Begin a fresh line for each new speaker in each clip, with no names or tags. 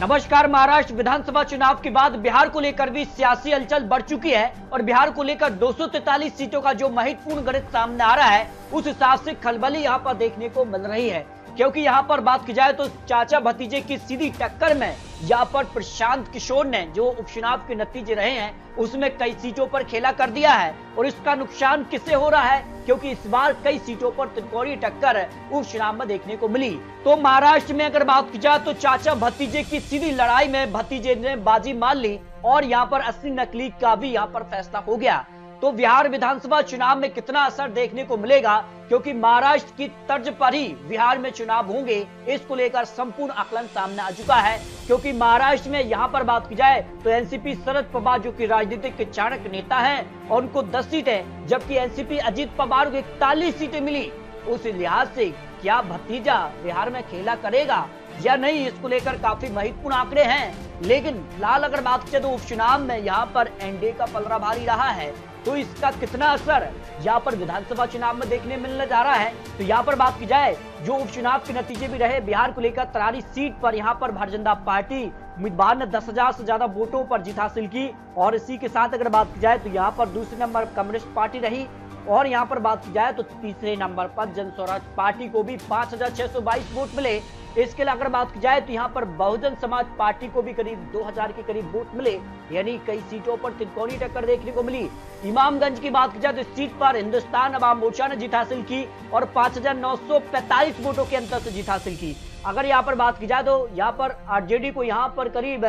नमस्कार। महाराष्ट्र विधानसभा चुनाव के बाद बिहार को लेकर भी सियासी हलचल बढ़ चुकी है और बिहार को लेकर 243 सीटों का जो महत्वपूर्ण गणित सामने आ रहा है, उस हिसाब से खलबली यहां पर देखने को मिल रही है। क्योंकि यहां पर बात की जाए तो चाचा भतीजे की सीधी टक्कर में यहां पर प्रशांत किशोर ने जो उपचुनाव के नतीजे रहे हैं उसमें कई सीटों पर खेला कर दिया है और इसका नुकसान किसे हो रहा है, क्योंकि इस बार कई सीटों पर त्रिकोणीय टक्कर उपचुनाव में देखने को मिली। तो महाराष्ट्र में अगर बात की जाए तो चाचा भतीजे की सीधी लड़ाई में भतीजे ने बाजी मार ली और यहाँ पर असली नकली का भी यहाँ पर फैसला हो गया। तो बिहार विधानसभा चुनाव में कितना असर देखने को मिलेगा, क्योंकि महाराष्ट्र की तर्ज पर ही बिहार में चुनाव होंगे, इसको लेकर संपूर्ण आकलन सामने आ चुका है। क्योंकि महाराष्ट्र में यहाँ पर बात की जाए तो एनसीपी शरद पवार जो कि राजनीतिक के चाणक्य नेता हैं और उनको 10 सीटें, जबकि एनसीपी अजीत पवार को 41 सीटें मिली। उस लिहाज से क्या भतीजा बिहार में खेला करेगा या नहीं, इसको लेकर काफी महत्वपूर्ण आंकड़े हैं। लेकिन फिलहाल अगर बात करें तो उपचुनाव में यहाँ पर एनडीए का पलड़ा भारी रहा है, तो इसका कितना असर यहाँ पर विधानसभा चुनाव में देखने मिलने जा रहा है। तो यहाँ पर बात की जाए जो उपचुनाव के नतीजे भी रहे, बिहार को लेकर 43 सीट पर यहाँ पर भारतीय जनता पार्टी उम्मीदवार ने 10,000 से ज्यादा वोटों पर जीत हासिल की और इसी के साथ अगर बात की जाए तो यहाँ पर दूसरे नंबर कम्युनिस्ट पार्टी रही और यहाँ पर बात की जाए तो तीसरे नंबर पर जन स्वराज पार्टी को भी 5,622 वोट मिले। इसके लिए अगर बात की जाए तो यहाँ पर बहुजन समाज पार्टी को भी करीब 2,000 के करीब वोट मिले, यानी कई सीटों पर त्रिकोणीय टक्कर देखने को मिली। इमामगंज की बात की जाए तो इस सीट पर हिंदुस्तान अवाम मोर्चा ने जीत हासिल की और 5,945 वोटों के अंतर से जीत हासिल की। अगर यहाँ पर बात की जाए तो यहाँ पर आरजेडी को यहाँ पर करीब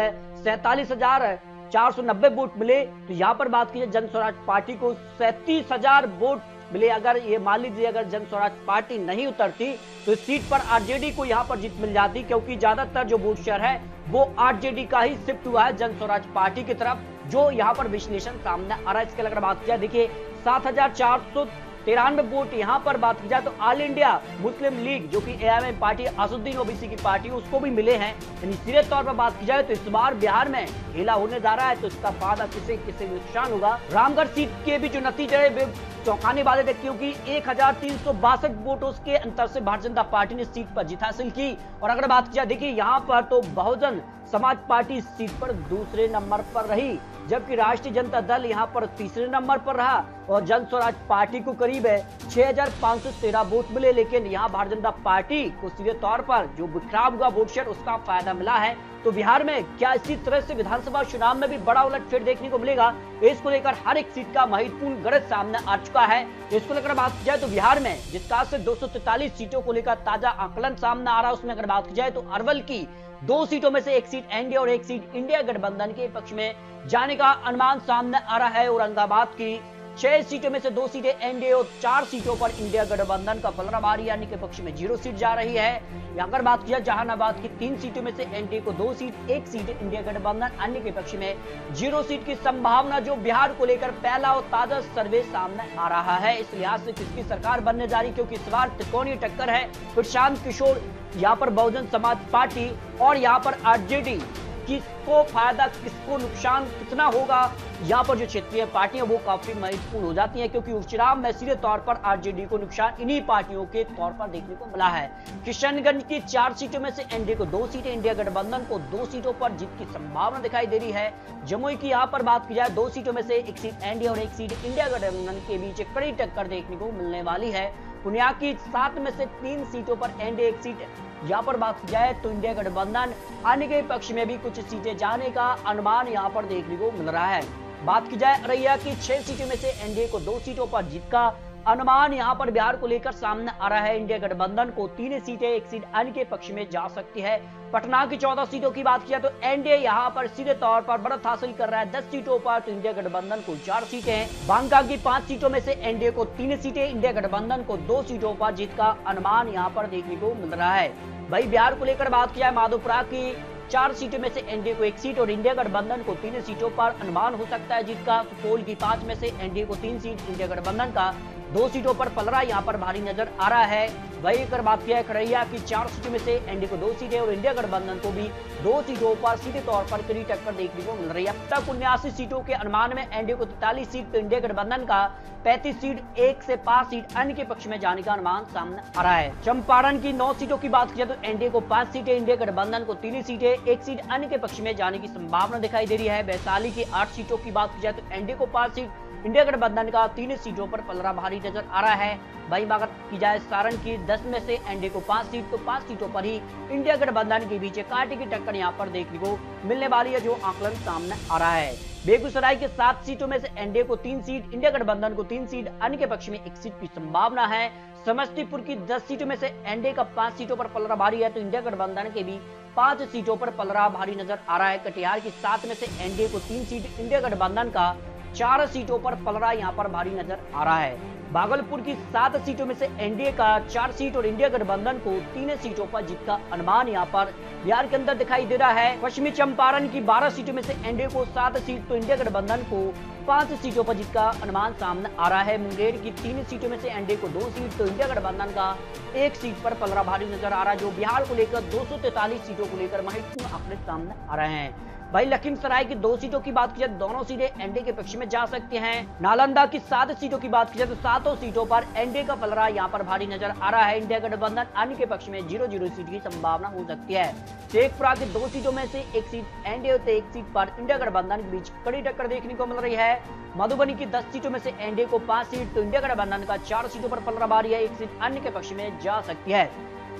47,490 वोट मिले। तो यहाँ पर बात की जाए जन स्वराज पार्टी को 37,000 वोट मिले। अगर ये मान लीजिए अगर जन स्वराज पार्टी नहीं उतरती तो इस सीट पर आरजेडी को यहाँ पर जीत मिल जाती, क्योंकि ज्यादातर जो वोट शेयर है वो आरजेडी का ही शिफ्ट हुआ है जन स्वराज पार्टी की तरफ, जो यहाँ पर विश्लेषण सामने आ रहा है। इसके अगर बात की जाए देखिए 7,493 वोट यहाँ पर बात की जाए तो ऑल इंडिया मुस्लिम लीग जो कि एआईएम पार्टी असदुद्दीन ओवैसी की पार्टी उसको भी मिले हैं। यानी सीधे तौर पर बात की जाए तो इस बार बिहार में खेला होने जा रहा है, तो इसका फायदा किसे किसे नुकसान होगा। रामगढ़ सीट के भी जो नतीजे है चौंकाने वाले थे, क्योंकि 1,362 वोटों के अंतर से भारतीय जनता पार्टी ने सीट पर जीत हासिल की। और अगर बात की जाए देखिए यहाँ पर तो बहुजन समाज पार्टी इस सीट पर दूसरे नंबर पर रही, जबकि राष्ट्रीय जनता दल यहाँ पर तीसरे नंबर पर रहा और जन स्वराज पार्टी को करीब 6,513 वोट मिले। लेकिन यहाँ भारतीय जनता पार्टी को सीधे तौर पर जो खराब हुआ वोट शेयर उसका फायदा मिला है। तो बिहार में क्या इसी तरह से विधानसभा चुनाव में भी बड़ा उलटफेर देखने को मिलेगा, इसको लेकर हर एक सीट का महत्वपूर्ण गणित सामने आ चुका है। इसको लेकर बात की जाए तो बिहार में जिस खास से 243 सीटों को लेकर ताजा आकलन सामने आ रहा है, उसमें अगर बात की जाए तो अरवल की 2 सीटों में से एक सीट एनडीए और एक सीट इंडिया गठबंधन के पक्ष में जाने का अनुमान सामने आ रहा है। औरंगाबाद की 6 सीटों में से 2 सीटें एनडीए और 4 सीटों पर इंडिया गठबंधन का पलड़ा भारी यानी के पक्ष में 0 सीट जा रही है। अगर बात की जाए जहानाबाद की 3 सीटों में से एनडीए को 2 सीट, 1 सीट इंडिया गठबंधन अन्य के पक्ष में 0 सीट की संभावना जो बिहार को लेकर पहला और ताजा सर्वे सामने आ रहा है। इस लिहाज से किसकी सरकार बनने जा रही, क्योंकि इस बार त्रिकोणीय टक्कर है। प्रशांत किशोर यहाँ पर बहुजन समाज पार्टी और यहाँ पर आरजेडी, किसको फायदा किसको नुकसान कितना होगा, यहाँ पर जो क्षेत्रीय पार्टियां वो काफी महत्वपूर्ण हो जाती हैं, क्योंकि उपचुनाव में सीधे तौर पर आरजेडी को नुकसान इन्हीं पार्टियों के तौर पर देखने को मिला है। किशनगंज की 4 सीटों में से एनडीए को 2 सीटें, इंडिया गठबंधन को 2 सीटों पर जीत की संभावना दिखाई दे रही है। जमुई की यहाँ पर बात की जाए 2 सीटों में से 1 सीट एनडीए और 1 सीट इंडिया गठबंधन के बीच एक कड़ी टक्कर देखने को मिलने वाली है। पुनिया की 7 में से 3 सीटों पर एनडीए, 1 सीट यहाँ पर बात की जाए तो इंडिया गठबंधन अन्य के पक्ष में भी कुछ सीटें जाने का अनुमान यहाँ पर देखने को मिल रहा है। बात की जाए अररिया की 6 सीटों में से एनडीए को 2 सीटों पर जीत का अनुमान यहाँ पर बिहार को लेकर सामने आ रहा है। इंडिया गठबंधन को 3 सीटें, 1 सीट अन्य के पक्ष में जा सकती है। पटना की 14 सीटों की बात किया तो एनडीए यहाँ पर सीधे तौर पर बढ़त हासिल कर रहा है 10 सीटों पर, तो इंडिया गठबंधन को 4 सीटें। बांका की 5 सीटों में से एनडीए को 3 सीटें, इंडिया गठबंधन को 2 सीटों पर जीत का अनुमान यहाँ पर देखने को मिल रहा है। वही बिहार को लेकर बात किया माधोपुरा की 4 सीटों में से एनडीए को 1 सीट और इंडिया गठबंधन को 3 सीटों पर अनुमान हो सकता है जीत का। सुपौल की 5 में से एनडीए को 3 सीट, इंडिया गठबंधन का 2 सीटों पर पलड़ा यहाँ पर भारी नजर आ रहा है। वही अगर बात किया है खरैया की 4 सीटों में से एनडीए को 2 सीटें और इंडिया गठबंधन को भी 2 सीटों पर सीधे तौर पर कड़ी टक्कर देखने को मिल रही है। अब तक 79 सीटों के अनुमान में एनडीए को 43 सीट तो इंडिया गठबंधन का 35 सीट, 1 से 5 सीट अन्य के पक्ष में जाने का अनुमान सामने आ रहा है। चंपारण की 9 सीटों की बात किया तो एनडीए को 5 सीटें, इंडिया गठबंधन को 3 सीटें, 1 सीट अन्य के पक्ष में जाने की संभावना दिखाई दे रही है। वैशाली की 8 सीटों की बात की जाए तो एनडीए को 5 सीट, इंडिया गठबंधन का 3 सीटों पर पलड़ा भारी नजर आ रहा है। वहीं बात की जाए सारण की 10 में से एनडीए को 5 सीट, तो 5 सीटों पर ही इंडिया गठबंधन के बीच कांटे की टक्कर यहां पर देखने को मिलने वाली है, जो आंकलन सामने आ रहा है। बेगूसराय के 7 सीटों में से एनडीए को 3 सीट, इंडिया गठबंधन को 3 सीट, अन्य के पक्ष में 1 सीट की संभावना है। समस्तीपुर की 10 सीटों में से एनडीए का 5 सीटों पर पलड़ा भारी है, तो इंडिया गठबंधन के भी 5 सीटों पर पलड़ा भारी नजर आ रहा है। कटिहार की 7 में से एनडीए को 3 सीट, इंडिया गठबंधन का 4 सीटों पर पलड़ा यहां पर भारी नजर आ रहा है। भागलपुर की 7 सीटों में से एनडीए का 4 सीट और इंडिया गठबंधन को 3 सीटों पर जीत का अनुमान यहां पर बिहार के अंदर दिखाई दे रहा है। पश्चिमी चंपारण की 12 सीटों में से एनडीए को 7 सीट, तो इंडिया गठबंधन को 5 सीटों पर जीत का अनुमान सामने आ रहा है। मुंगेर की 3 सीटों में से एनडीए को 2 सीट, तो इंडिया गठबंधन का 1 सीट पर पलड़ा भारी नजर आ रहा है, जो बिहार को लेकर 243 सीटों को लेकर महत्वपूर्ण आंकड़े सामने आ रहे हैं। भाई लखीमसराय की 2 सीटों की बात की जाए, दोनों सीटें एनडीए के पक्ष में जा सकती हैं। नालंदा की 7 सीटों की बात की जाए तो 7 सीटों पर एनडीए का पलड़ा यहां पर भारी नजर आ रहा है। इंडिया गठबंधन अन्य के पक्ष में 0-0 सीट की संभावना हो सकती है। शेखपुरा की 2 सीटों में से 1 सीट एनडीए तो 1 सीट पर इंडिया गठबंधन के बीच कड़ी टक्कर देखने को मिल रही है। मधुबनी की 10 सीटों में से एनडीए को 5 सीट, तो इंडिया गठबंधन का 4 सीटों पर पलड़ा भारी है, 1 सीट अन्य के पक्ष में जा सकती है।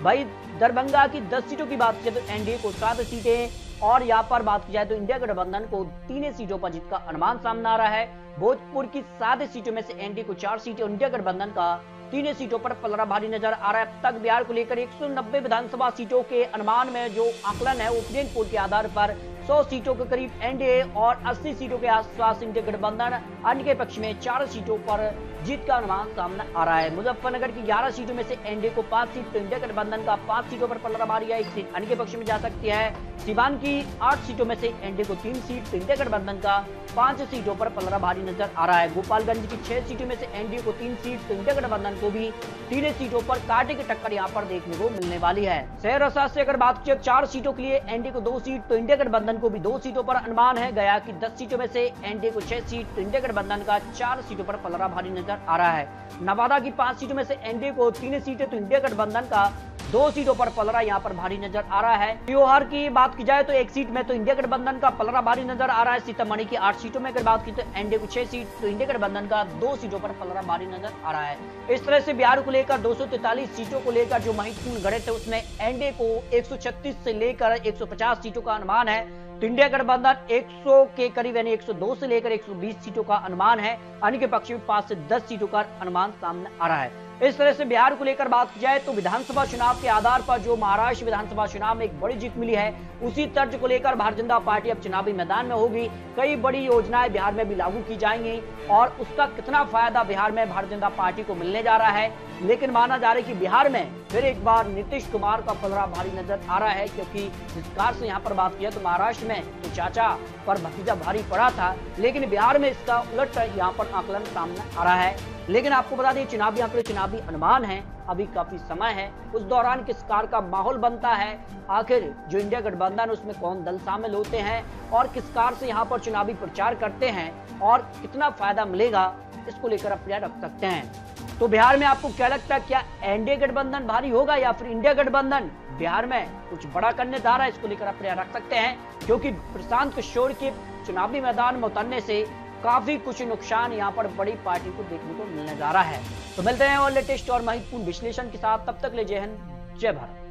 भाई दरभंगा की 10 सीटों की बात की जाए तो एनडीए को 7 सीटें और यहाँ पर बात की जाए तो इंडिया गठबंधन को 3 सीटों पर जीत का अनुमान सामने आ रहा है। भोजपुर की 7 सीटों में से एनडीए को 4 सीटें और इंडिया गठबंधन का 3 सीटों पर पलड़ा भारी नजर आ रहा है। अब तक बिहार को लेकर 190 विधानसभा सीटों के अनुमान में जो आकलन है ओपिनियन पोल के आधार पर 100 सीटों के करीब एनडीए और 80 सीटों के आसपास इंडिया गठबंधन अन्य के पक्ष में 4 सीटों पर जीत का अनुमान सामने आ रहा है। मुजफ्फरनगर की 11 सीटों में से एनडीए को 5 सीट, तो इंडिया गठबंधन का 5 सीटों पर पलड़ा भारी है, 1 सीट अन्य के पक्ष में जा सकती है। सीवान की 8 सीटों में से एनडीए को 3 सीट, तो इंडिया गठबंधन का 5 सीटों पर पलड़ा भारी नजर आ रहा है। गोपालगंज की 6 सीटों में से एनडीए को 3 सीट, तो इंडिया गठबंधन को भी 3 सीटों पर कांटे की टक्कर यहाँ पर देखने को मिलने वाली है। सहरसा से अगर बात की 4 सीटों के लिए एनडीए को 2 सीट, तो इंडिया गठबंधन को भी 2 सीटों पर अनुमान है। गया की 10 सीटों में से एनडीए को 6 सीट, तो इंडिया गठबंधन का 4 सीटों पर पलड़ा भारी नजर आ रहा है। नवादा की 5 सीटों में से एनडीए को 3 सीटें, तो इंडिया गठबंधन का 2 सीटों पर पलड़ा यहाँ पर भारी नजर आ रहा है। त्योहार की बात की जाए तो 1 सीट में तो इंडिया गठबंधन का पलड़ा भारी नजर आ रहा है। सीतामढ़ी की 8 सीटों में अगर बात की तो एनडीए को 6 सीट, तो इंडिया गठबंधन का 2 सीटों पर पलड़ा भारी नजर आ रहा है। इस तरह से बिहार को लेकर 243 सीटों को लेकर जो महत्वपूर्ण गणित है उसमें एनडीए को 136 से लेकर 150 सीटों का अनुमान है, तो इंडिया गठबंधन 100 के करीब यानी 102 से लेकर 120 सीटों का अनुमान है। अन्य के पक्ष में 5 से 10 सीटों का अनुमान सामने आ रहा है। इस तरह से बिहार को लेकर बात की जाए तो विधानसभा चुनाव के आधार पर जो महाराष्ट्र विधानसभा चुनाव में एक बड़ी जीत मिली है, उसी तर्ज को लेकर भारतीय जनता पार्टी अब चुनावी मैदान में होगी। कई बड़ी योजनाएं बिहार में भी लागू की जाएंगी और उसका कितना फायदा बिहार में भारतीय जनता पार्टी को मिलने जा रहा है। लेकिन माना जा रहा है कि बिहार में फिर एक बार नीतीश कुमार का पलड़ा भारी नजर आ रहा है, क्योंकि जिस प्रकार से यहाँ पर बात की तो महाराष्ट्र में तो चाचा पर भतीजा भारी पड़ा था, लेकिन बिहार में इसका उलट यहाँ पर आकलन सामने आ रहा है। लेकिन आपको बता दें चुनावी आंकड़े, चुनावी अनुमान है, अभी काफी समय है, उस दौरान किस कार का माहौल बनता है, आखिर जो इंडिया गठबंधन उसमें कौन दल शामिल होते हैं और किस कार से यहाँ पर चुनावी प्रचार करते हैं और कितना फायदा मिलेगा, इसको लेकर अपने रख सकते हैं। तो बिहार में आपको क्या लगता है, क्या एनडीए गठबंधन भारी होगा या फिर इंडिया गठबंधन बिहार में कुछ बड़ा करने जा रहा है, इसको लेकर अपने रख सकते हैं, क्योंकि प्रशांत किशोर के चुनावी मैदान में उतरने से काफी कुछ नुकसान यहाँ पर बड़ी पार्टी को देखने को मिलने जा रहा है। तो मिलते हैं और लेटेस्ट और महत्वपूर्ण विश्लेषण के साथ, तब तक ले जय हिंद, जय भारत।